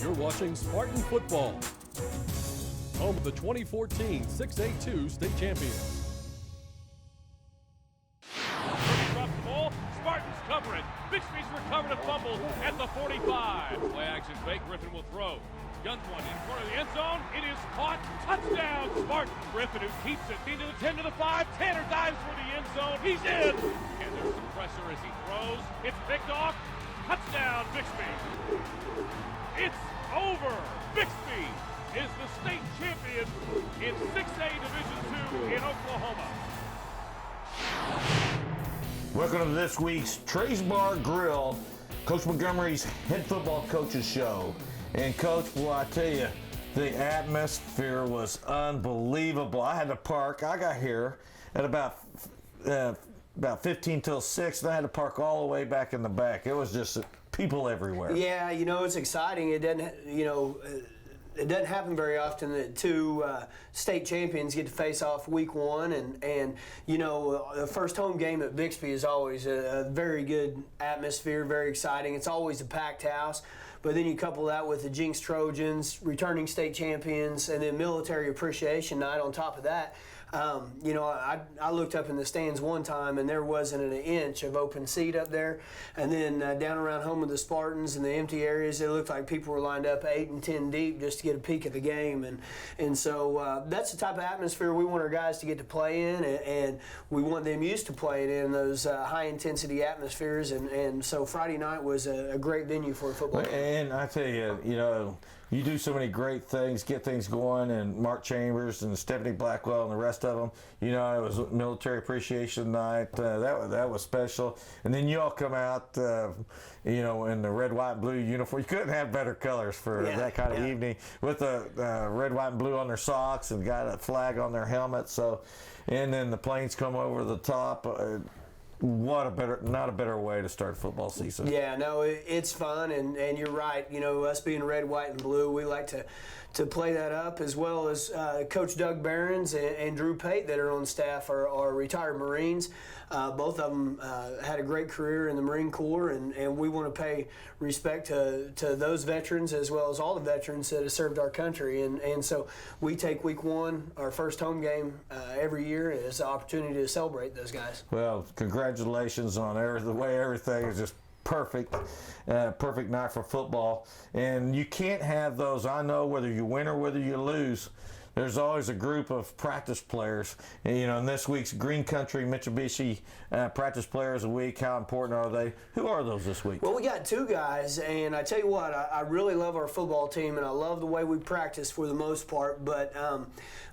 You're watching Spartan Football, home of the 2014 6A2 state champions. Drops the ball. Spartans cover it. Bixby's recovered a fumble at the 45. Play action fake. Griffin will throw. Guns one in front of the end zone. It is caught. Touchdown, Spartan. Griffin, who keeps it into the 10 to the 5. Tanner dives for the end zone. He's in. And there's some pressure as he throws. It's picked off. Touchdown, Bixby. It's over. Bixby is the state champion in 6A Division II in Oklahoma. Welcome to this week's Trey's Bar Grill, Coach Montgomery's head football coaches show. And Coach, well, I tell you, the atmosphere was unbelievable. I had to park. I got here at about 15 till 6, and I had to park all the way back in the back. It was just people everywhere. Yeah, you know, it's exciting. It doesn't happen very often that two state champions get to face off week one, and you know, the first home game at Bixby is always a very good atmosphere, very exciting. It's always a packed house, but then you couple that with the Jenks Trojans, returning state champions, and then military appreciation night on top of that. You know, I looked up in the stands one time and there wasn't an inch of open seat up there. And then down around home of the Spartans in the empty areas, it looked like people were lined up 8 and 10 deep just to get a peek at the game. And so that's the type of atmosphere we want our guys to get to play in, and we want them used to playing in those high intensity atmospheres. And so Friday night was a great venue for a football game. And I tell you, you know, you do so many great things, get things going, and Mark Chambers and Stephanie Blackwell and the rest of them. You know, it was Military Appreciation Night. That was special. And then you all come out, you know, in the red, white, and blue uniform. You couldn't have better colors for that kind of evening, with the red, white, and blue on their socks and got a flag on their helmet. So, and then the planes come over the top. Not a better way to start football season. Yeah, no, it's fun, and you're right. You know, us being red, white, and blue, we like to play that up, as well as Coach Doug Behrens and Drew Pate that are on staff are retired Marines. Both of them had a great career in the Marine Corps, and we want to pay respect to those veterans as well as all the veterans that have served our country. And so we take week one, our first home game every year, as an opportunity to celebrate those guys. Well, congratulations on the way everything is just perfect. Perfect night for football. And you can't have those, I know, whether you win or whether you lose, there's always a group of practice players. And, you know, in this week's Green Country Mitsubishi Practice Players of the Week, how important are they? Who are those this week? Well, we got two guys, and I tell you what, I really love our football team, and I love the way we practice for the most part. But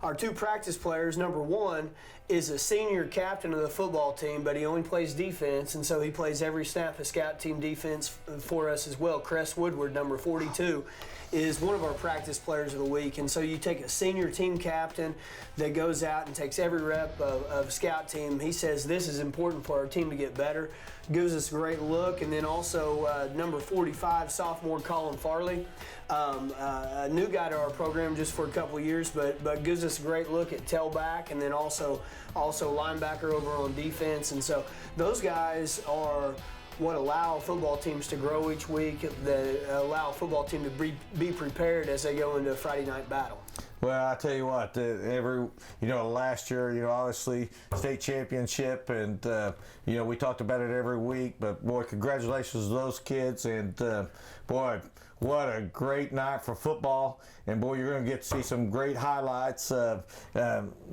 our two practice players, number one is a senior captain of the football team, but he only plays defense, and so he plays every snap of scout team defense for us as well. Cress Woodward, number 42, is one of our practice players of the week. And so you take a senior team captain that goes out and takes every rep of scout team. He says this is important for our team to get better, gives us a great look. And then also number 45, sophomore Colin Farley, a new guy to our program just for a couple of years, but gives us a great look at tailback, and then also linebacker over on defense. And so those guys are what allow football teams to grow each week, that allow a football team to be prepared as they go into a Friday night battle. Well, I tell you what, last year, obviously state championship, and you know, we talked about it every week. But boy, congratulations to those kids, and boy, what a great night for football. And boy, you're going to get to see some great highlights.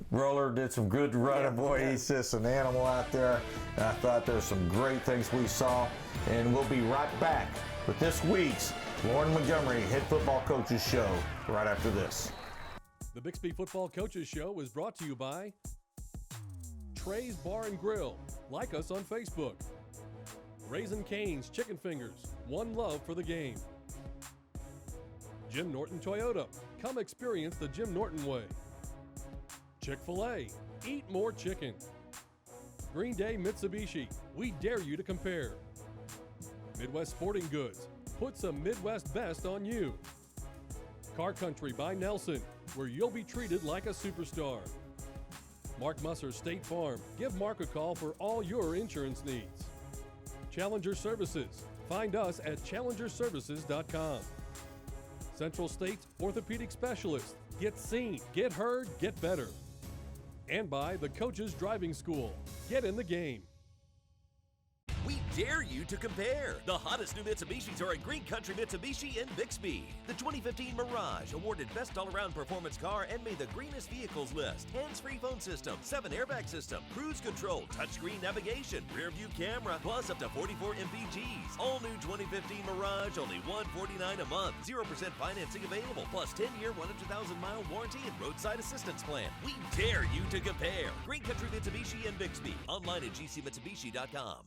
Roller did some good running. Boy, he's just an animal out there. I thought there were some great things we saw, and we'll be right back with this week's Lauren Montgomery Head Football Coaches Show right after this. The Bixby Football Coaches Show is brought to you by Trey's Bar and Grill. Like us on Facebook. Raising Cane's Chicken Fingers. One love for the game. Jim Norton Toyota. Come experience the Jim Norton way. Chick-fil-A. Eat more chicken. Green Day Mitsubishi. We dare you to compare. Midwest Sporting Goods. Put some Midwest best on you. Car Country by Nelson, where you'll be treated like a superstar. Mark Musser State Farm. Give Mark a call for all your insurance needs. Challenger Services. Find us at challengerservices.com. Central State's orthopedic specialist. Get seen, get heard, get better. And by the Coach's Driving School. Get in the game. We dare you to compare. The hottest new Mitsubishis are at Green Country Mitsubishi in Bixby. The 2015 Mirage awarded Best All-Around Performance Car and made the greenest vehicles list. Hands-free phone system, 7 airbag system, cruise control, touchscreen navigation, rear view camera, plus up to 44 MPGs. All new 2015 Mirage, only $149 a month. 0% financing available, plus 10-year, 100,000-mile warranty and roadside assistance plan. We dare you to compare. Green Country Mitsubishi in Bixby. Online at gcmitsubishi.com.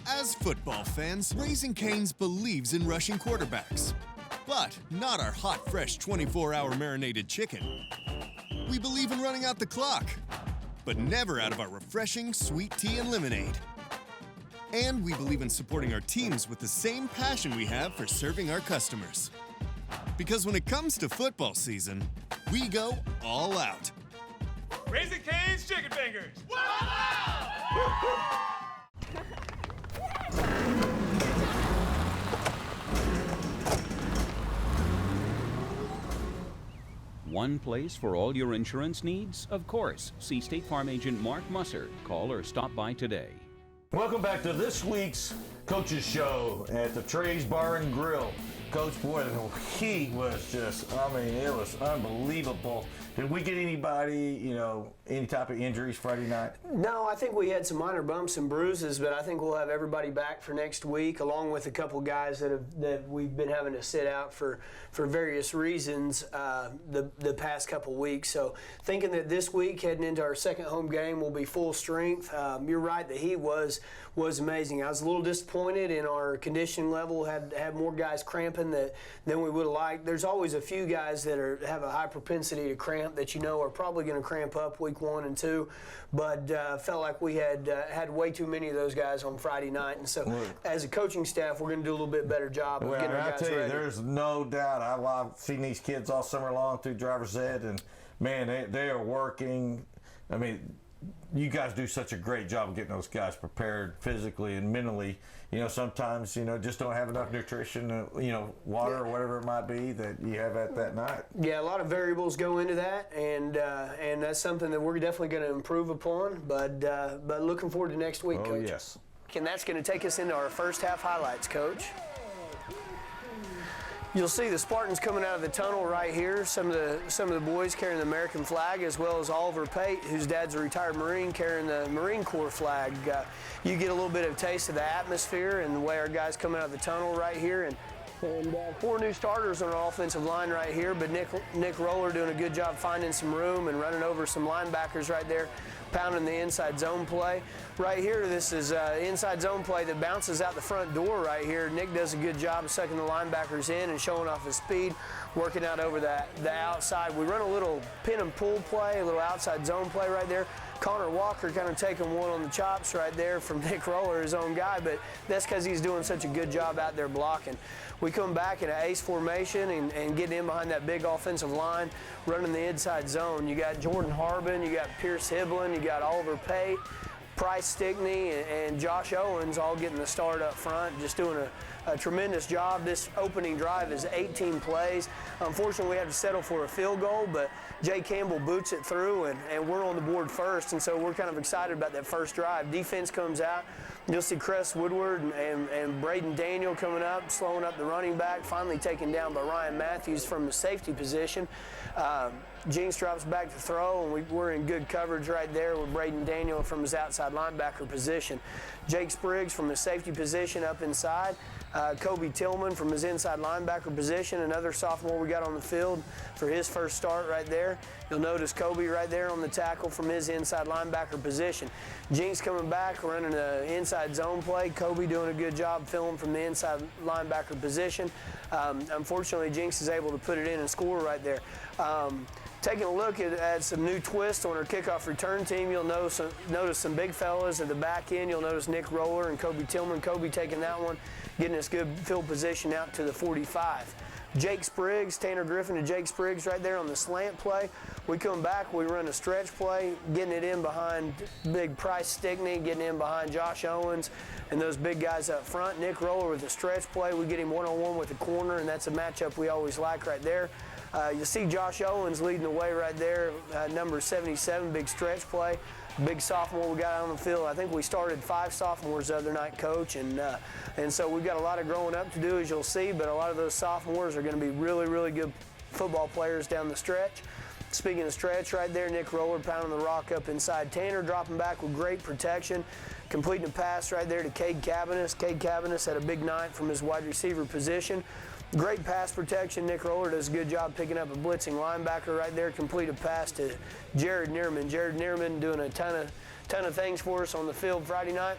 As football fans, Raising Cane's believes in rushing quarterbacks, but not our hot, fresh 24-hour marinated chicken. We believe in running out the clock, but never out of our refreshing sweet tea and lemonade. And we believe in supporting our teams with the same passion we have for serving our customers. Because when it comes to football season, we go all out. Raising Cane's Chicken Fingers! One place for all your insurance needs? Of course. See State Farm agent Mark Musser. Call or stop by today. Welcome back to this week's Coach's Show at the Trey's Bar and Grill. Coach, boy, he was just, it was unbelievable. Did we get anybody, any type of injuries Friday night? No, I think we had some minor bumps and bruises, but I think we'll have everybody back for next week, along with a couple guys that we've been having to sit out for various reasons the past couple weeks. So thinking that this week, heading into our second home game, will be full strength. You're right, the heat was amazing. I was a little disappointed in our conditioning level. Had more guys cramping than we would have liked. There's always a few guys that have a high propensity to cramp that are probably going to cramp up week 1 and 2, but felt like we had way too many of those guys on Friday night, and so as a coaching staff, we're going to do a little bit better job of getting our guys ready. I tell you, there's no doubt. I've seen these kids all summer long through driver's ed, and man, they are working. You guys do such a great job of getting those guys prepared physically and mentally. Sometimes, just don't have enough nutrition, water or whatever it might be that you have at that night. Yeah, a lot of variables go into that, and that's something that we're definitely going to improve upon, but looking forward to next week, Coach. Oh, yes. And that's going to take us into our first half highlights, Coach. You'll see the Spartans coming out of the tunnel right here. Some of the boys carrying the American flag, as well as Oliver Pate, whose dad's a retired Marine, carrying the Marine Corps flag. You get a little bit of a taste of the atmosphere and the way our guys come out of the tunnel right here. And 4 new starters on our offensive line right here, but Nick Roller doing a good job finding some room and running over some linebackers right there, pounding the inside zone play. Right here, this is inside zone play that bounces out the front door right here. Nick does a good job of sucking the linebackers in and showing off his speed, working out over the outside. We run a little pin and pull play, a little outside zone play right there. Connor Walker kind of taking one on the chops right there from Nick Roller, his own guy, but that's because he's doing such a good job out there blocking. We come back in an ace formation and getting in behind that big offensive line, running the inside zone. You got Jordan Harbin, you got Pierce Hiblin, you got Oliver Pate, Price Stickney, and Josh Owens all getting the start up front, just doing a tremendous job. This opening drive is 18 plays. Unfortunately, we had to settle for a field goal, but Jay Campbell boots it through, and we're on the board first, and so we're kind of excited about that first drive. Defense comes out. You'll see Cress Woodward and Braden Daniel coming up, slowing up the running back, finally taken down by Ryan Matthews from the safety position. Jenks drops back to throw, and we're in good coverage right there with Braden Daniel from his outside linebacker position. Jake Spriggs from his safety position up inside. Kobe Tillman from his inside linebacker position, another sophomore we got on the field for his first start right there. You'll notice Kobe right there on the tackle from his inside linebacker position. Jenks coming back, running an inside zone play. Kobe doing a good job filling from the inside linebacker position. Unfortunately, Jenks is able to put it in and score right there. Taking a look at some new twists on our kickoff return team, you'll notice some big fellas at the back end. You'll notice Nick Roller and Kobe Tillman. Kobe taking that one, getting us good field position out to the 45. Jake Spriggs, Tanner Griffin and Jake Spriggs right there on the slant play. We come back, we run a stretch play, getting it in behind big Price Stickney, getting in behind Josh Owens, and those big guys up front. Nick Roller with the stretch play. We get him one-on-one with the corner, and that's a matchup we always like right there. You see Josh Owens leading the way right there, number 77, big stretch play. Big sophomore we got out on the field. I think we started 5 sophomores the other night, Coach, and so we've got a lot of growing up to do, as you'll see, but a lot of those sophomores are going to be really, really good football players down the stretch. Speaking of stretch right there, Nick Roller pounding the rock up inside. Tanner dropping back with great protection, completing a pass right there to Cade Cabanis. Cade Cabanis had a big night from his wide receiver position. Great pass protection. Nick Roller does a good job picking up a blitzing linebacker right there. Complete a pass to Jared Neerman. Jared Neerman doing a ton of things for us on the field Friday night.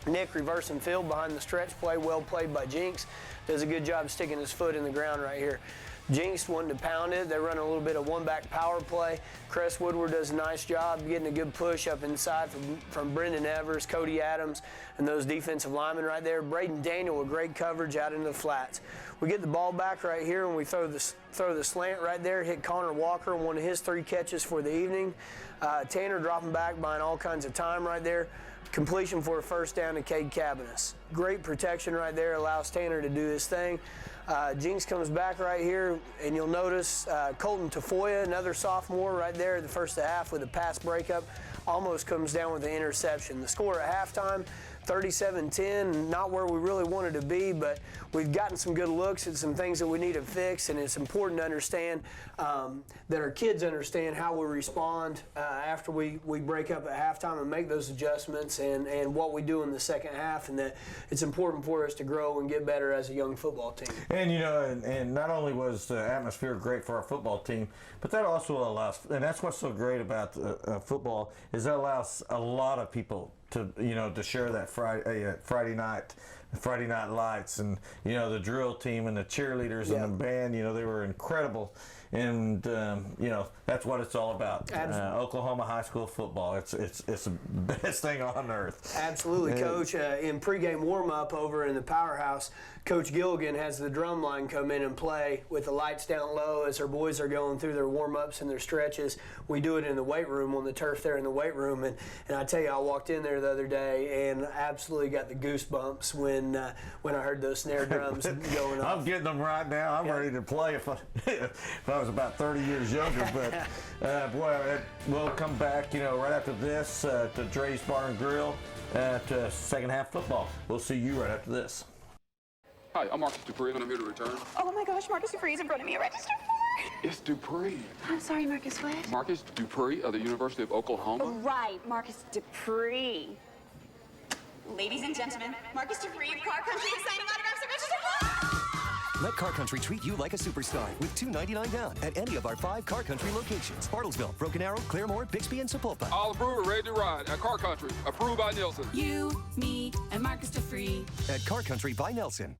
Nick reversing field behind the stretch play. Well played by Jenks. Does a good job sticking his foot in the ground right here. Jenks wanting to pound it. They're running a little bit of one-back power play. Cress Woodward does a nice job getting a good push up inside from Brendan Evers, Cody Adams, and those defensive linemen right there. Braden Daniel with great coverage out into the flats. We get the ball back right here and we throw the slant right there, hit Connor Walker, one of his 3 catches for the evening. Tanner dropping back buying all kinds of time right there. Completion for a first down to Cade Cabanis. Great protection right there, allows Tanner to do his thing. Jenks comes back right here, and you'll notice Colton Tafoya, another sophomore right there at the first of the half with a pass breakup, almost comes down with the interception. The score at halftime, 37-10, not where we really wanted to be, but we've gotten some good looks at some things that we need to fix, and it's important to understand that our kids understand how we respond after we break up at halftime and make those adjustments and what we do in the second half, and that it's important for us to grow and get better as a young football team. And, you know, and not only was the atmosphere great for our football team, but that also allows, and that's what's so great about football, is that allows a lot of people to, you know, to share that Friday night lights, and, you know, the drill team and the cheerleaders and the band, you know, they were incredible. And you know, that's what it's all about. Oklahoma high school football. It's the best thing on earth. Absolutely, Coach. In pregame warm-up over in the Powerhouse, Coach Gilligan has the drum line come in and play with the lights down low as our boys are going through their warm-ups and their stretches. We do it in the weight room, on the turf there in the weight room. And I tell you, I walked in there the other day and absolutely got the goosebumps when I heard those snare drums going off. I'm getting them right now. I'm ready to play if I was about 30 years younger. But boy, we'll come back, you know, right after this to Dre's Bar and Grill to second half football. We'll see you right after this. Hi, I'm Marcus Dupree, and I'm here to return. Oh my gosh, Marcus Dupree is in front of me. Register for? It's Dupree. I'm sorry, Marcus, what? Marcus Dupree of the University of Oklahoma. Oh, right, Marcus Dupree. Ladies and gentlemen, Marcus Dupree of Car Country is signing autographs at Register for? Let Car Country treat you like a superstar with $2.99 down at any of our 5 Car Country locations. Bartlesville, Broken Arrow, Claremore, Bixby, and Sapulpa. All approved and ready to ride at Car Country. Approved by Nielsen. You, me, and Marcus Dupree. At Car Country by Nelson.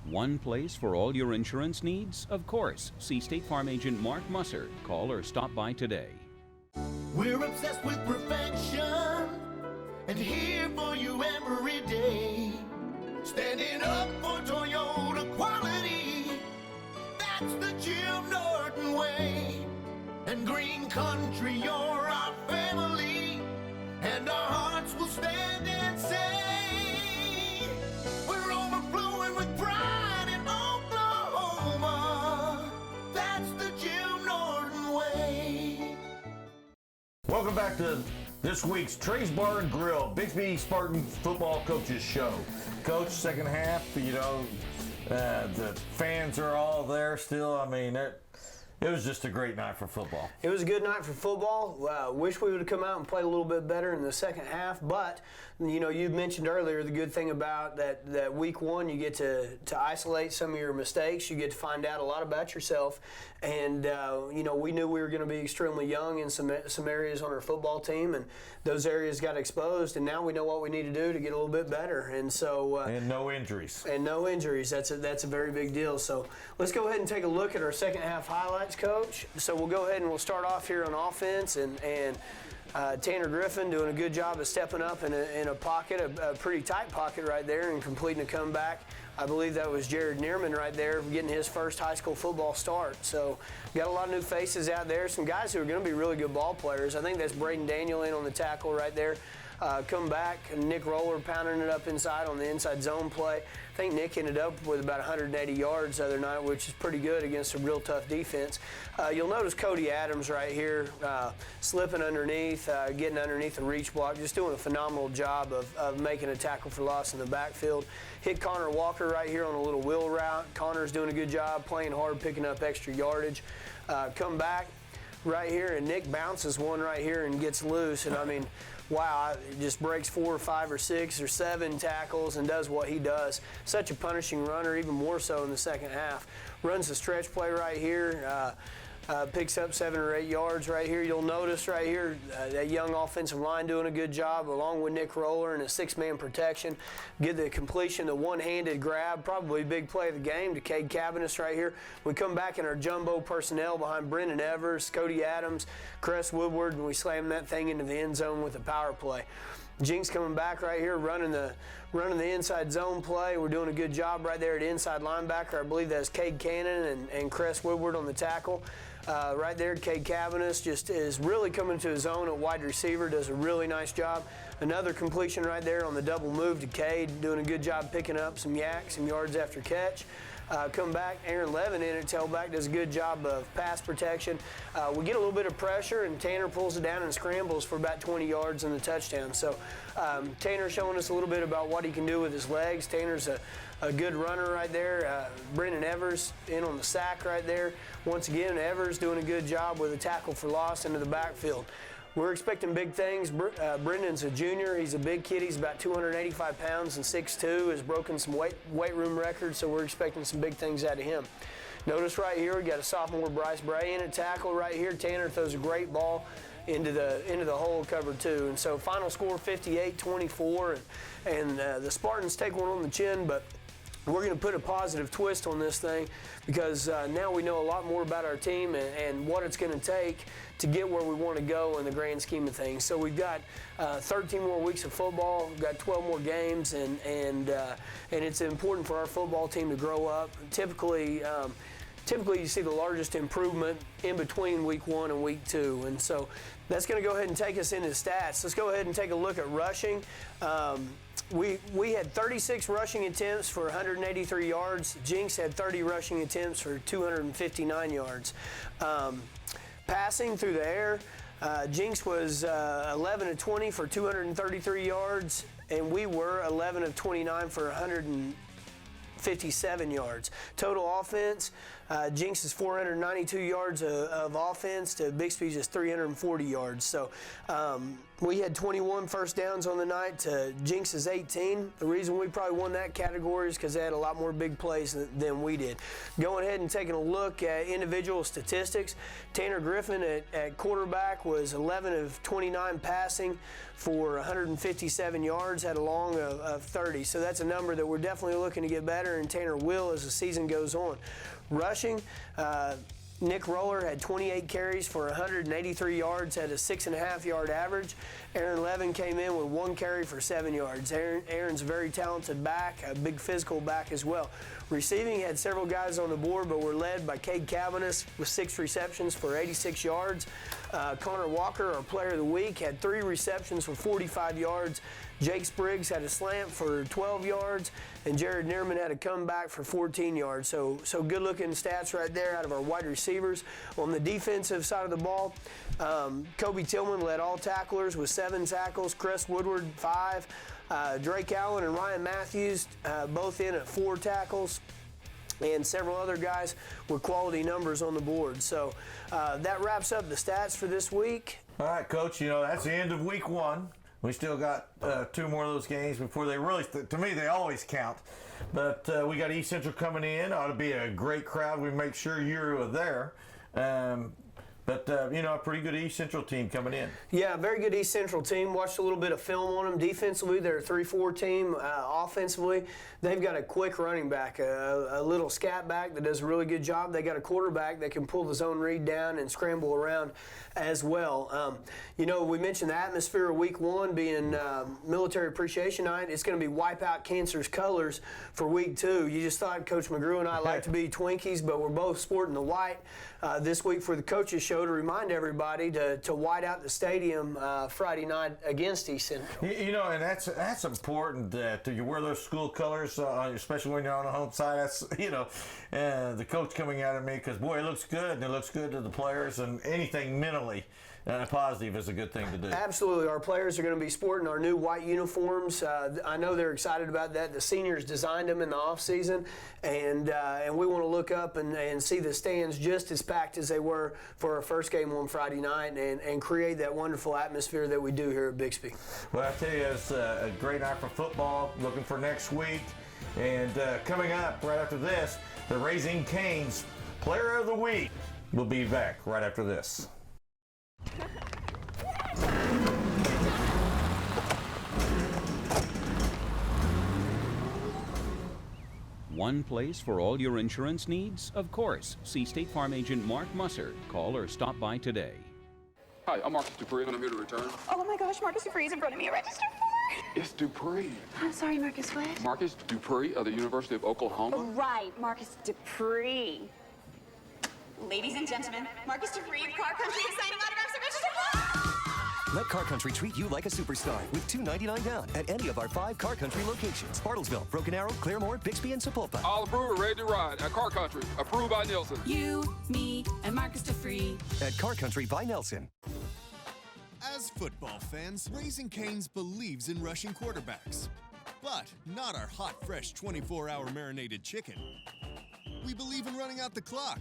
One place for all your insurance needs? Of course. See State Farm agent Mark Musser. Call or stop by today. We're obsessed with perfection and here for you every day. Standing up for Toyota quality. That's the Jim Norton way. And Green Country, you're our family. And our hearts will stand and say we're overflowing with pride in Oklahoma. That's the Jim Norton way. Welcome back to this week's Dre's Bar and Grill, Bixby Spartan Football Coaches Show. Coach, second half, you know, the fans are all there still. I mean, it was just a great night for football. It was a good night for football. Wish we would have come out and played a little bit better in the second half, but you know, you mentioned earlier the good thing about that week one, you get to isolate some of your mistakes. You get to find out a lot about yourself, and you know, we knew we were going to be extremely young in some areas on our football team, and those areas got exposed, and now we know what we need to do to get a little bit better. And so and no injuries. And no injuries. That's a very big deal. So let's go ahead and take a look at our second half highlights. highlights, Coach. So we'll go ahead and we'll start off here on offense, and Tanner Griffin doing a good job of stepping up in a pocket, a pretty tight pocket right there, and completing a comeback. I believe that was Jared Neerman right there getting his first high school football start. So got a lot of new faces out there, some guys who are going to be really good ball players. I think that's Braden Daniel in on the tackle right there. Come back, and Nick Roller pounding it up inside on the inside zone play. I think Nick ended up with about 180 yards the other night, which is pretty good against a real tough defense. You'll notice Cody Adams right here slipping underneath, getting underneath the reach block, just doing a phenomenal job of making a tackle for loss in the backfield. Hit Connor Walker right here on a little wheel route. Connor's doing a good job, playing hard, picking up extra yardage. Come back right here, and Nick bounces one right here and gets loose, and I mean, wow, it just breaks 4 or 5 or 6 or 7 tackles and does what he does. Such a punishing runner, even more so in the second half. Runs the stretch play right here, picks up 7 or 8 yards right here. You'll notice right here that young offensive line doing a good job along with Nick Roller and a 6-man protection. Get the completion, the one-handed grab, probably big play of the game to Cade Cabanis right here. We come back in our jumbo personnel behind Brendan Evers, Cody Adams, Cress Woodward, and we slam that thing into the end zone with a power play. Jenks coming back right here, running the inside zone play. We're doing a good job right there at inside linebacker. I believe that's Cade Cannon and Cress Woodward on the tackle. Right there, Cade Cabanis just is really coming to his own at wide receiver, does a really nice job. Another completion right there on the double move to Cade, doing a good job picking up some yards after catch. Come back, Aaron Levin in at tailback, does a good job of pass protection. We get a little bit of pressure, and Tanner pulls it down and scrambles for about 20 yards in the touchdown. So Tanner showing us a little bit about what he can do with his legs. Tanner's a good runner right there. Brendan Evers in on the sack right there. Once again, Evers doing a good job with a tackle for loss into the backfield. We're expecting big things. Brendan's a junior. He's a big kid. He's about 285 pounds and 6'2", has broken some weight room records, so we're expecting some big things out of him. Notice right here, we got a sophomore Bryce Bray in at tackle right here. Tanner throws a great ball into the hole cover 2. And so final score 58-24, and the Spartans take one on the chin, but we're going to put a positive twist on this thing because now we know a lot more about our team and what it's going to take to get where we want to go in the grand scheme of things. So we've got 13 more weeks of football, we've got 12 more games, and it's important for our football team to grow up. Typically you see the largest improvement in between week 1 and week 2, and so that's going to go ahead and take us into stats. Let's go ahead and take a look at rushing. We had 36 rushing attempts for 183 yards. Jenks had 30 rushing attempts for 259 yards. Passing through the air, Jenks was 11 of 20 for 233 yards, and we were 11 of 29 for 157 yards. Total offense, Jenks is 492 yards of offense to Bixby's just 340 yards. So we had 21 first downs on the night to Jenks' 18. The reason we probably won that category is because they had a lot more big plays than we did. Going ahead and taking a look at individual statistics, Tanner Griffin at quarterback was 11 of 29 passing for 157 yards, had a long of 30. So that's a number that we're definitely looking to get better, and Tanner will as the season goes on. Rushing, Nick Roller had 28 carries for 183 yards, had a 6.5-yard average. Aaron Levin came in with 1 carry for 7 yards. Aaron's a very talented back, a big physical back as well. Receiving had several guys on the board, but were led by Cade Cabanis with 6 receptions for 86 yards. Connor Walker, our player of the week, had 3 receptions for 45 yards. Jake Spriggs had a slant for 12 yards, and Jared Neerman had a comeback for 14 yards. So good-looking stats right there out of our wide receivers. On the defensive side of the ball, Kobe Tillman led all tacklers with 7 tackles, Cress Woodward 5, Drake Allen and Ryan Matthews both in at 4 tackles, and several other guys with quality numbers on the board. So that wraps up the stats for this week. All right, Coach, that's the end of week 1. We still got 2 more of those games before they really, to me, they always count. But we got East Central coming in. Ought to be a great crowd. We make sure you're there. But But, a pretty good East Central team coming in. Yeah, very good East Central team. Watched a little bit of film on them. Defensively, they're a 3-4 team. Offensively, they've got a quick running back, a little scat back that does a really good job. They got a quarterback that can pull the zone read down and scramble around as well. We mentioned the atmosphere of Week 1 being Military Appreciation Night. It's going to be Wipe Out Cancer's colors for Week 2. You just thought Coach McGrew and I like to be Twinkies, but we're both sporting the white this week for the coaches show to remind everybody to white out the stadium Friday night against East Central. And that's important that you wear those school colors, especially when you're on the home side. That's the coach coming out at me because boy, it looks good and it looks good to the players, and anything mentally positive is a good thing to do. Absolutely. Our players are going to be sporting our new white uniforms. I know they're excited about that. The seniors designed them in the off season, and we want to look up and see the stands just as packed as they were for our first game on Friday night, and create that wonderful atmosphere that we do here at Bixby. Well, I tell you, it's a great night for football. Looking for next week, and coming up right after this, the Raising Cane's Player of the Week. We'll be back right after this. One place for all your insurance needs? Of course. See State Farm agent Mark Musser. Call or stop by today. Hi, I'm Marcus Dupree, and I'm here to return. Oh my gosh, Marcus Dupree is in front of me. Register for. It's Dupree. I'm sorry, Marcus, what? Marcus Dupree of the University of Oklahoma. Right, Marcus Dupree. Ladies and gentlemen, Marcus Dupree of Car Country is signing autographs at Register for. Let Car Country treat you like a superstar with $2.99 down at any of our 5 Car Country locations. Bartlesville, Broken Arrow, Claremore, Bixby, and Sapulpa. All approved and ready to ride at Car Country. Approved by Nielsen. You, me, and Marcus DeFree. At Car Country by Nelson. As football fans, Raising Cane's believes in rushing quarterbacks. But not our hot, fresh 24-hour marinated chicken. We believe in running out the clock,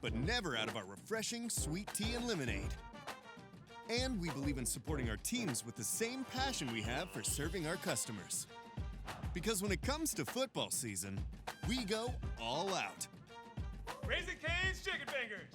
but never out of our refreshing sweet tea and lemonade. And we believe in supporting our teams with the same passion we have for serving our customers. Because when it comes to football season, we go all out. Raising Cane's Chicken Fingers.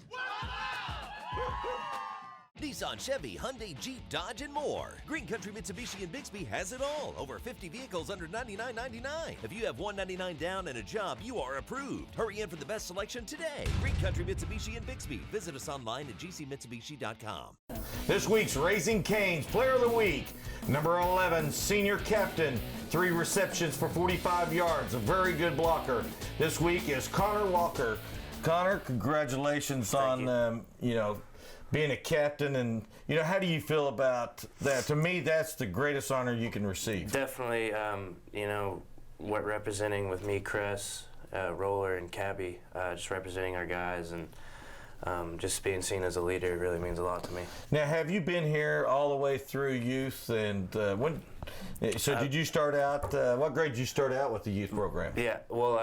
Nissan, Chevy, Hyundai, Jeep, Dodge, and more. Green Country Mitsubishi in Bixby has it all. Over 50 vehicles under $99.99. If you have $199 down and a job, you are approved. Hurry in for the best selection today. Green Country Mitsubishi in Bixby. Visit us online at gcmitsubishi.com. This week's Raising Cane's Player of the Week, number 11, senior captain, 3 receptions for 45 yards, a very good blocker. This week is Connor Walker. Connor, congratulations on being a captain, and how do you feel about that? To me, that's the greatest honor you can receive. Definitely, what representing with me, Chris, Roller, and Cabby, just representing our guys, and just being seen as a leader really means a lot to me. Now, have you been here all the way through youth, and did you start out? What grade did you start out with the youth program? Yeah, well,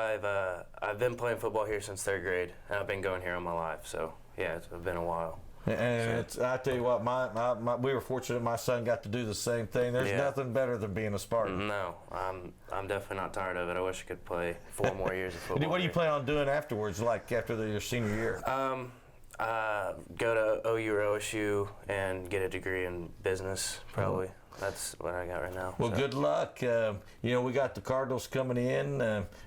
I've been playing football here since 3rd grade, and I've been going here all my life. So yeah, it's been a while. And I tell you what, we were fortunate my son got to do the same thing. There's nothing better than being a Spartan. No, I'm definitely not tired of it. I wish I could play 4 more years of football. What do you plan on doing afterwards, like after your senior year? Go to OU or OSU and get a degree in business, probably. That's what I got right now. Well, good luck. We got the Cardinals coming in.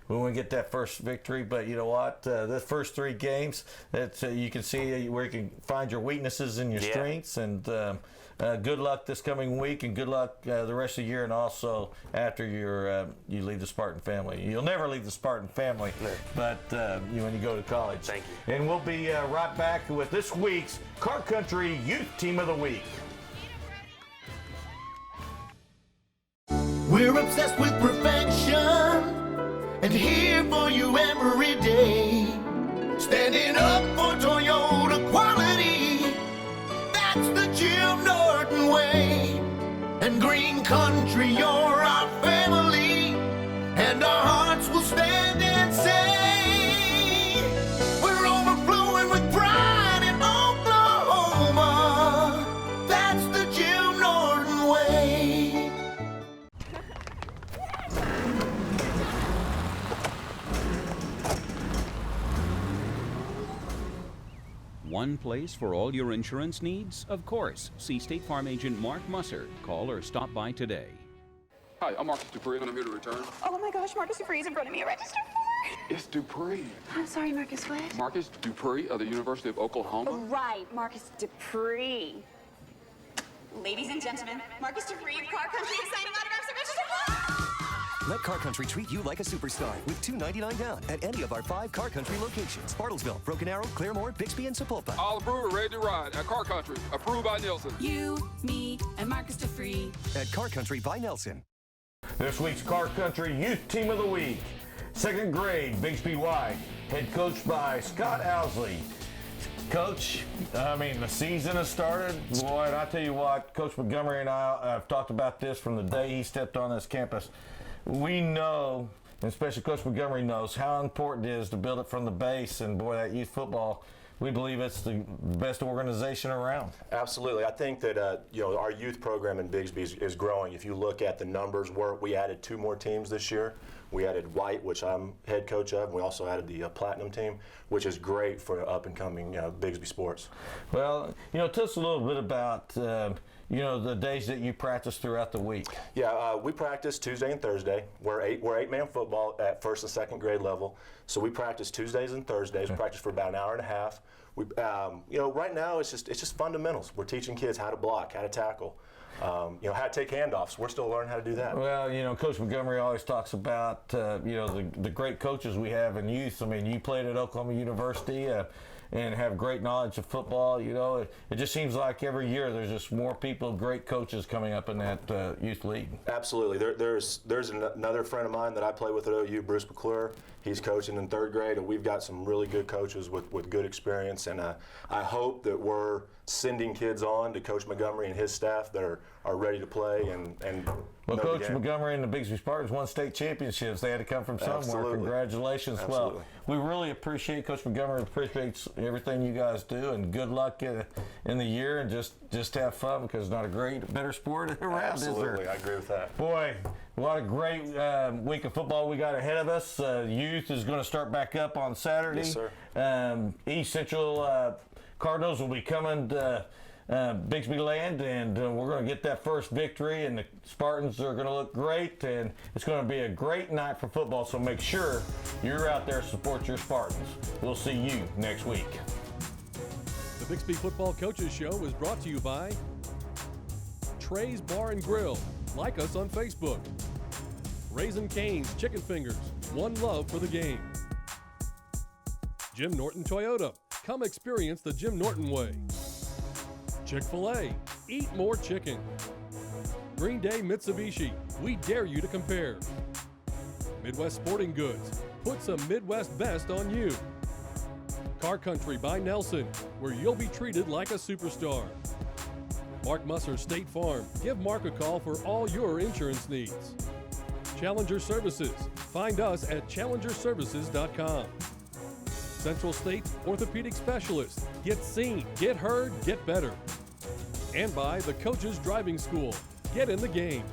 We want to get that first victory, but you know what? The first 3 games, you can see where you can find your weaknesses and your strengths. And good luck this coming week, and good luck the rest of the year, and also after you leave the Spartan family. You'll never leave the Spartan family, but when you go to college. Thank you. And we'll be right back with this week's Car Country Youth Team of the Week. We're obsessed with perfection and here for you every day. Standing up for Toyota quality, that's the Jim Norton way. And Green Country, you're our family, and our hearts will stand and say, we're overflowing with pride in Oklahoma. That's the Jim Norton way. One place for all your insurance needs? Of course. See State Farm agent Mark Musser. Call or stop by today. Hi, I'm Marcus Dupree, and I'm here to return. Oh my gosh, Marcus Dupree is in front of me. Register for. It's Dupree. I'm sorry, Marcus, what? Marcus Dupree of the University of Oklahoma. Right, Marcus Dupree. Ladies and gentlemen, Marcus Dupree of Car Country is signing autographs and register for. Let Car Country treat you like a superstar with $2.99 down at any of our 5 Car Country locations. Bartlesville, Broken Arrow, Claremore, Bixby, and Sapulpa. All approved and ready to ride at Car Country. Approved by Nielsen. You, me, and Marcus Dupree. At Car Country by Nelson. This week's Car Country Youth Team of the Week. 2nd grade, Bixby White, head coached by Scott Owsley. Coach, the season has started. Boy, and I tell you what, Coach Montgomery and I have talked about this from the day he stepped on this campus. We know, and especially Coach Montgomery knows, how important it is to build it from the base. And boy, that youth football, we believe it's the best organization around. Absolutely. I think that our youth program in Bixby is growing. If you look at the numbers, we added 2 more teams this year. We added White, which I'm head coach of, and we also added the Platinum team, which is great for up-and-coming Bixby sports. Well, tell us a little bit about the days that you practice throughout the week. Yeah, we practice Tuesday and Thursday. We're 8-man football at 1st and 2nd grade level, so we practice Tuesdays and Thursdays. We practice for about an hour and a half. We, right now it's just fundamentals. We're teaching kids how to block, how to tackle. How to take handoffs. We're still learning how to do that. Well, Coach Montgomery always talks about, the great coaches we have in youth. You played at Oklahoma University and have great knowledge of football. It just seems like every year there's just more people, great coaches coming up in that youth league. Absolutely. There's another friend of mine that I play with at OU, Bruce McClure. He's coaching in 3rd grade, and we've got some really good coaches with good experience. And I hope that we're sending kids on to Coach Montgomery and his staff that are ready to play and well, Coach Montgomery and the Bixby Spartans won state championships. They had to come from somewhere. Absolutely. Congratulations. Absolutely. Well, we really appreciate Coach Montgomery, appreciates everything you guys do, and good luck in the year, and just have fun, because it's not a better sport around, Absolutely. is there? I agree with that. Boy, what a great week of football we got ahead of us. Youth is going to start back up on Saturday. Yes, sir. East Central Cardinals will be coming to Bixby land, and we're going to get that first victory, and the Spartans are going to look great, and it's going to be a great night for football, so make sure you're out there to support your Spartans. We'll see you next week. The Bixby Football Coaches Show is brought to you by Trey's Bar and Grill. Like us on Facebook. Raising Cane's Chicken Fingers. One love for the game. Jim Norton Toyota. Come experience the Jim Norton way. Chick-fil-A. Eat more chicken. Green Day Mitsubishi. We dare you to compare. Midwest Sporting Goods. Put some Midwest best on you. Car Country by Nelson, where you'll be treated like a superstar. Mark Musser State Farm. Give Mark a call for all your insurance needs. Challenger Services. Find us at challengerservices.com. Central State's Orthopedic Specialist. Get seen, get heard, get better. And by the Coaches Driving School. Get in the game.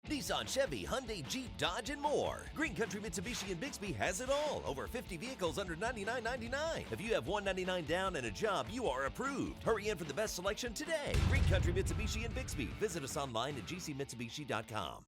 Nissan, Chevy, Hyundai, Jeep, Dodge, and more. Green Country Mitsubishi in Bixby has it all. Over 50 vehicles under $99.99. If you have $199 down and a job, you are approved. Hurry in for the best selection today. Green Country Mitsubishi in Bixby. Visit us online at gcmitsubishi.com.